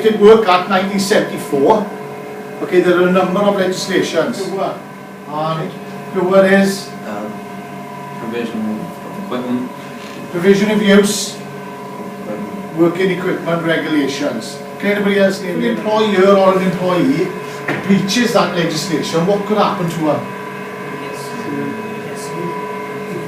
It work at 1974. Okay, there are a number of legislations. And PUR is provision of use, working equipment regulations. Can anybody else name an employer or an employee breaches that legislation? What could happen to her?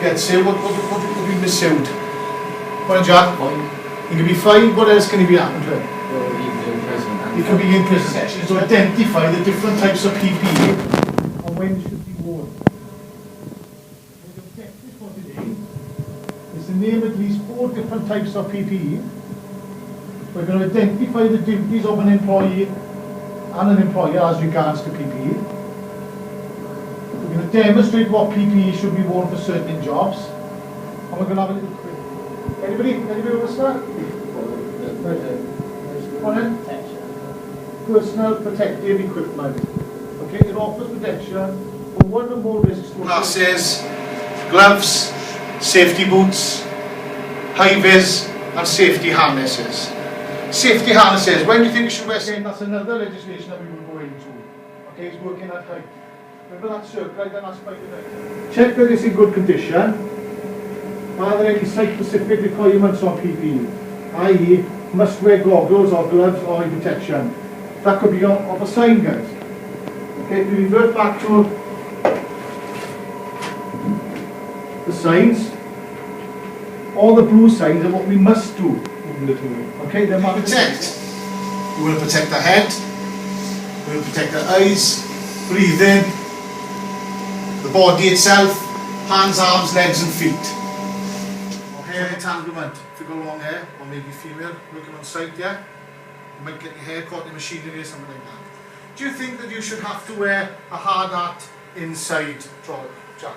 Get sued. What would be missued? What, Jack? He can be fined. What else can he be happened to? He can be in prison. So identify the different types of PPE and when it should be worn. The objective for today is to name at least 4 different types of PPE. We're going to identify the duties of an employee and an employer as regards to PPE. We're going to demonstrate what PPE should be worn for certain jobs. And we're going to have a little quiz. Anybody want to start? Personal protective equipment. Okay, it offers protection for one or more risks. Glasses, gloves, safety boots, high-vis and safety harnesses. Safety harnesses, when do you think you should wear safety? That's another legislation that we will go into. Okay, it's working at height. Remember that circle right there, that's 5 to 9. Check that it's in good condition. Are there any site-specific requirements on PPE? i.e. must wear goggles or gloves or eye protection. That could be of a sign, guys. Okay, we revert back to the signs. All the blue signs are what we must do. Okay, they're marked. Protect. We want to protect the head. We want to protect the eyes, breathing, the body itself, hands, arms, legs and feet. Hair entanglement. If you got long hair, or maybe female, working on site, yeah? You might get your hair caught in machinery or something like that. Do you think that you should have to wear a hard hat inside trolley, Jack?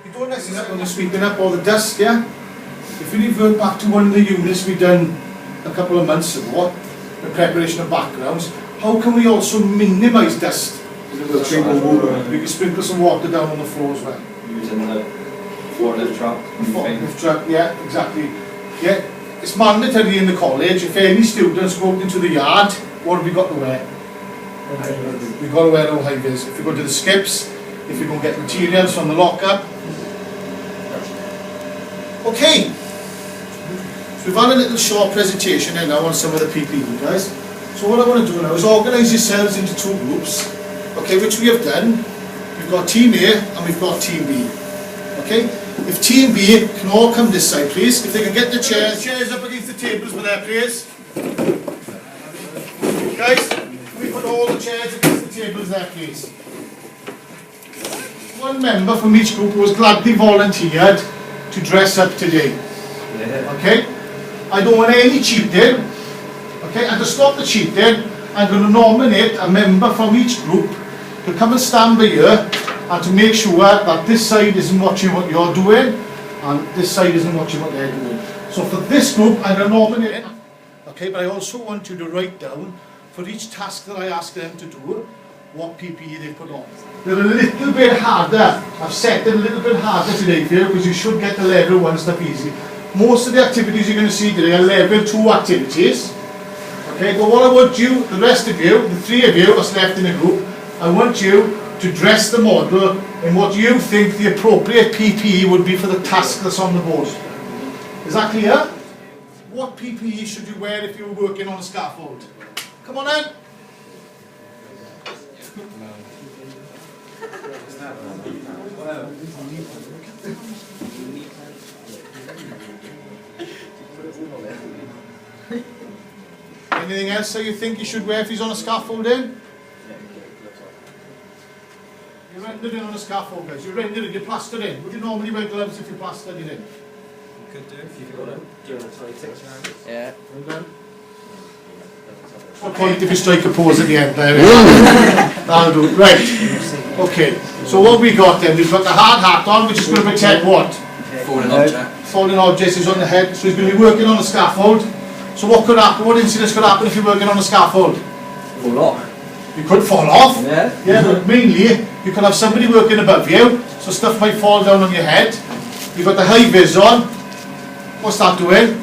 You don't necessarily when you're sweeping up all the dust, yeah? If we revert back to one of the units we done a couple of months ago, the preparation of backgrounds, how can we also minimise dust? We can sprinkle some water down on the floor as well. Using the forklift truck. Forklift truck, yeah, exactly. Yeah, it's mandatory in the college. If any students go out into the yard, what have we got to wear? We've got to wear our high-vis. If we go to the skips, if we go get materials from the locker. Okay. So we've had a little short presentation here now on some of the PPE, guys. So what I want to do now is organise yourselves into 2 groups, okay, which we have done. We've got Team A and we've got Team B. Okay? If Team B can all come this side, please. If they can get the chairs up against the tables with there, please. Guys, can we put all the chairs against the tables there, please? One member from each group was gladly volunteered to dress up today. Okay? I don't want any cheating. Okay? And to stop the cheating, I'm going to nominate a member from each group to come and stand by here and to make sure that this side isn't watching what you're doing and this side isn't watching what they're doing. So for this group, I'm going to nominate. Okay, but I also want you to write down for each task that I ask them to do what PPE they put on. They're a little bit harder. I've set it a little bit harder today for you because you should get the level 1 stuff easy. Most of the activities you're going to see today are level 2 activities. Okay, but what I want you, the rest of you, the 3 of you that's left in the group, I want you to dress the model in what you think the appropriate PPE would be for the task that's on the board. Is that clear? What PPE should you wear if you were working on a scaffold? Come on then. Anything else that you think you should wear if he's on a scaffolding? You're rendering on a scaffold, guys. You're rendering, you're plastering. Would you normally wear gloves if you're plastering in? You could do if you've got them. Do you want to try to Yeah. Well done. What point if you strike a pose at the end there? That'll do. Right. Okay. So what we got then, we've got the hard hat on, which is going to protect what? Falling object. Falling objects is on the head, so he's going to be working on a scaffold. So what could happen, what incidents could happen if you're working on a scaffold? Fall off. You could fall off. Yeah. Yeah, but mainly, you could have somebody working above you, so stuff might fall down on your head. You've got the high vis on. What's that doing?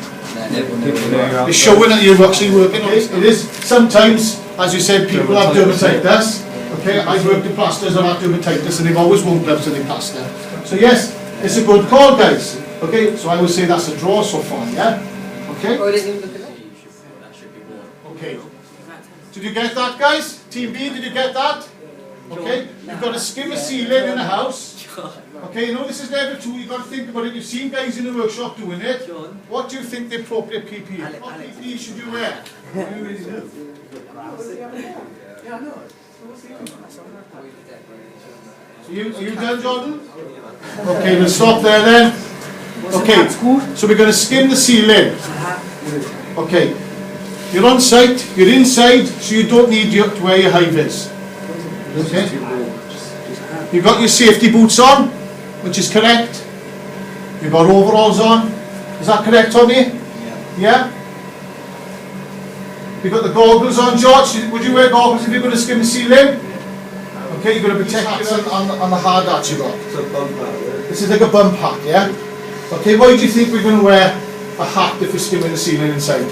It's showing that you're actually working on it. It is. Sometimes, as you said, people have dermatitis. Okay, I've worked in plasters and have dermatitis and they've always worn gloves and they plaster. So yes, it's a good call, guys. Okay, so I would say that's a draw so far, yeah? Okay? Okay. Did you get that, guys? Team B, did you get that? Okay, you've got to skim a ceiling in a house. Okay, you know this is level 2, you've got to think about it. You've seen guys in the workshop doing it. What do you think the appropriate PPE? What PPE should you wear? So are you done, Jordan? Okay, we'll stop there then. Okay, so we're going to skim the ceiling. Okay, you're on site, you're inside, so you don't need to wear your high vis. Okay, you've got your safety boots on, which is correct. You've got overalls on. Is that correct, Tommy? Yeah? You've got the goggles on, George. Would you wear goggles if you're going to skim the ceiling? Okay, you're going to protect yourself on the hard hat you got. This is like a bump hat, yeah? Okay, why do you think we're going to wear a hat if we're skimming the ceiling inside?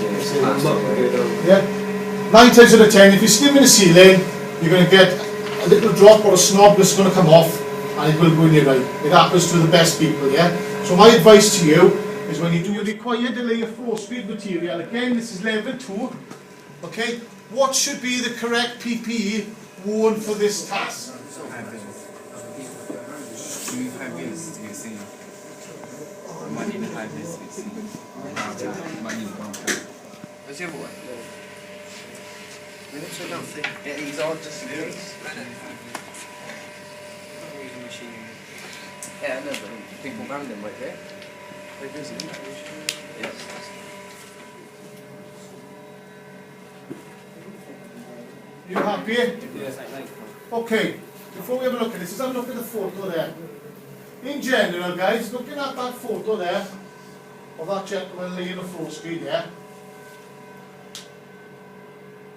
Yeah? 9 times out of 10, if you're skimming the ceiling, you're going to get a little drop or a snob that's going to come off and it will go in your eye. It happens to the best people, yeah? So my advice to you is when you do your required delay of floor speed material, again this is level 2, okay? What should be the correct PPE worn for this task? Where's the other one? Minutes or nothing? Yeah, he's on just in case. Yeah, I know, but people around him right there. They're busy. Yes. You happy? Yes, I like. Okay, before we have a look at this, let's have a look at the photo there. In general, guys, looking at that photo there, of that gentleman laying a floor screen there,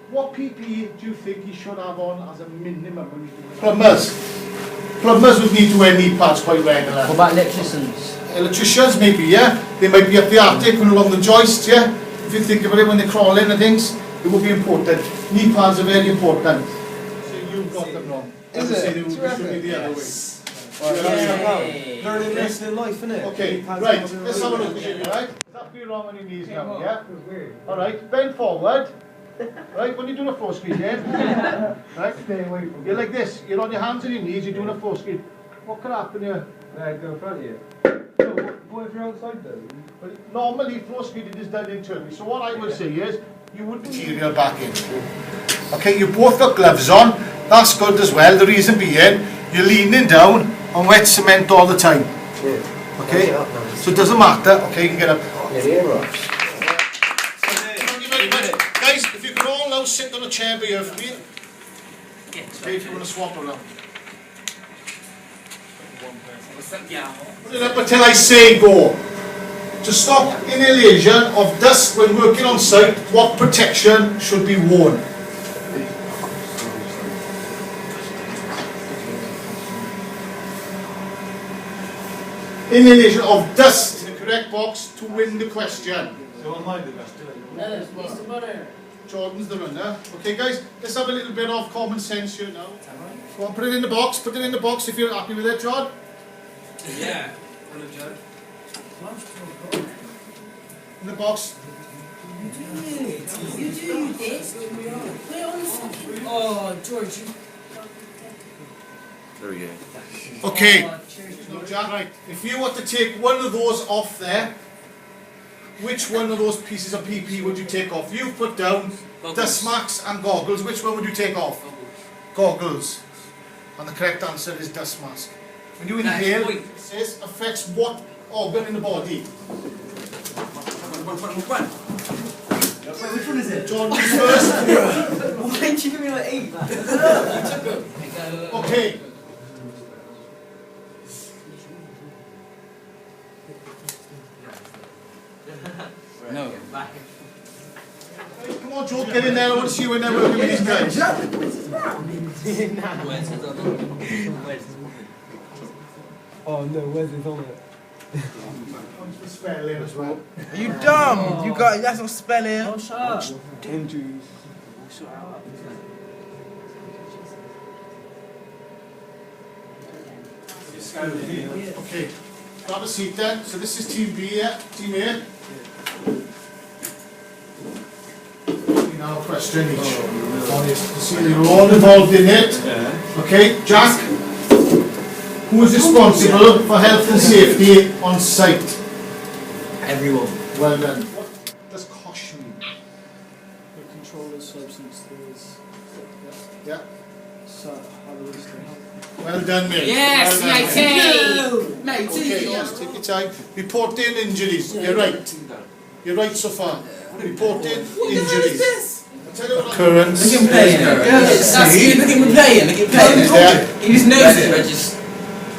what PPE do you think he should have on as a minimum when he's doing it? Plumbers. Plumbers would need to wear knee pads quite regularly. What about electricians? Electricians maybe, yeah? They might be up the attic and along the joists, yeah? If you think about it when they crawl in and things, it would be important. Knee pads are very important. So you've got them wrong. Is Say it? they should be the other way. Learning lesson in life, innit? Okay, right, let's have a look at you, right? That be wrong on your knees now, yeah? Alright, bend forward. Right, when you're doing a floor screen, yeah? Right? Stay away from you're like this, you're on your hands and your knees, you're doing a floor screen. What could happen here? Go in front of you. What if you're outside though? Well, normally floor screening is done internally, so what I would say is, you would material back in. Okay, you both got gloves on, that's good as well, the reason being, you're leaning down on wet cement all the time. Okay, so it doesn't matter, okay, you can get up. Guys, if you could all now sit on a chair behind for me. Okay, if you want to swap around. Put it up until I say go. To stop inhalation of dust when working on site, what protection should be worn? Inhalation of dust in the correct box to win the question. Jordan's the runner. Okay guys, let's have a little bit of common sense here now. Go on, put it in the box, put it in the box if you're happy with it, John. Yeah. Hello, John. In the box. You do this. Put it on the fucking. Oh, George, you. There we go. Okay. No, Jack, right. If you were to take one of those off there, which one of those pieces of PP would you take off? You've put down dust masks and goggles. Which one would you take off? Goggles. And the correct answer is dust mask. When you inhale, it says affects what organ in the body? Which one is it? John first. Why didn't you give me like 8? Okay. No. Come on, Joe, get in there. I want to see you in there working with these guys. Oh no, where's his on it? Points for spelling as well. Are you dumb? You got that's not spelling. Oh, shut up. Okay, grab a seat then. So this is Team B here, Team A. Now question each. Honest. You see, you're all involved in it. Okay, Jack. Who is responsible for health and safety on site? Everyone. Well done. What does COSH mean? The controlled substances. Yeah. So, hazardous. Well done, mate. Yes, well done, matey! mate. Okay, yes, take your time. Reporting injuries. You're right. You're right so far. Reporting injuries. Occurrence. Look at him playing. That's good. Look at him playing. Look at him playing. Yeah. He just knows it, but just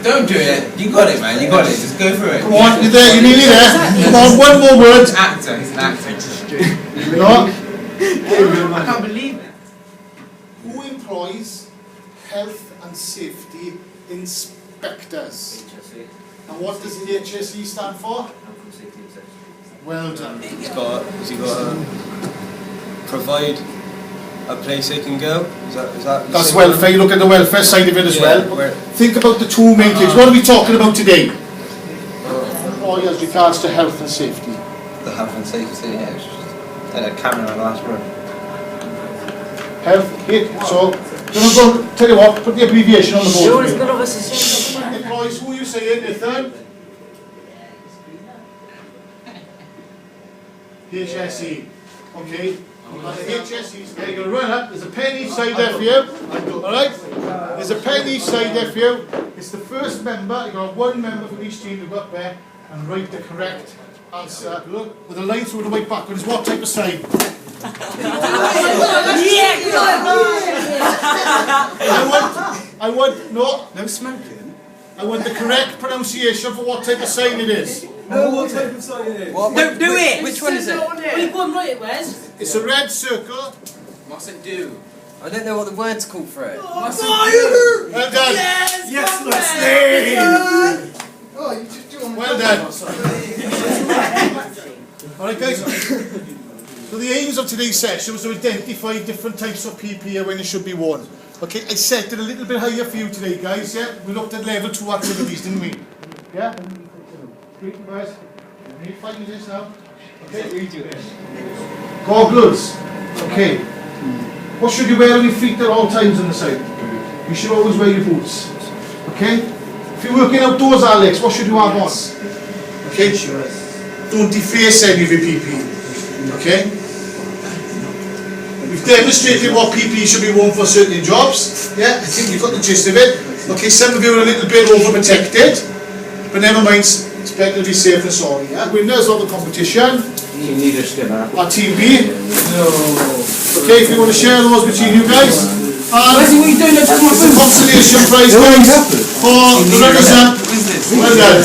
don't do it. You got it, man. You got it. Just go for it. Come on, you're there. You're nearly there. Come on, one more word. He's an actor. He's an actor. No. I can't believe it. Who employs health and safety inspectors? And what does the HSE stand for? Well done. Has he got to provide a place they can go? Is that That's welfare. You look at the welfare side of it as well. where- Think about the two main things. What are we talking about today? Employers regards to health and safety. the health and safety, yeah. It's just a camera on the last word. Health, so, tell you what, put the abbreviation on the board. Sure, it's none of us is saying Employees, who are you saying, Nathan? HSE. Okay. And the HSE's there, you're going to run up, there's a pen each side there for you. Alright? There's a pen each side there for you. It's the first member, you've got one member from each team to go up there and write the correct answer. Look, with a line through the white backwards, what type of sign? No smoking. I want the correct pronunciation for what type of sign it is. No, what type of site it is? Don't do it. Which one is it? Well, you go and write it, Wes. It's a red circle. Mustn't do. I don't know what the word's called for it. Well done. Yes, Leslie! Well done. Alright guys, so the aims of today's session was to identify different types of PPE when it should be worn. Okay, I set it a little bit higher for you today guys, yeah? We looked at level 2 activities, didn't we? Yeah? Great guys. We need 5 minutes now. Okay? Goggles. Okay. What should you wear on your feet at all times on the side? You should always wear your boots. Okay? If you're working outdoors, Alex, what should you have on? Okay? Don't deface any of your PPE. Okay? We've demonstrated what PPE should be worn for certain jobs. Yeah, I think you've got the gist of it. Okay, some of you are a little bit overprotected, but never mind, it's better to be safe than sorry. Yeah? Winners of the competition. You need a skinner. Our team B. No. Okay, if you want to share those between you guys. What are you doing? That's my It's a consolation prize, guys, for the runners up. Well done.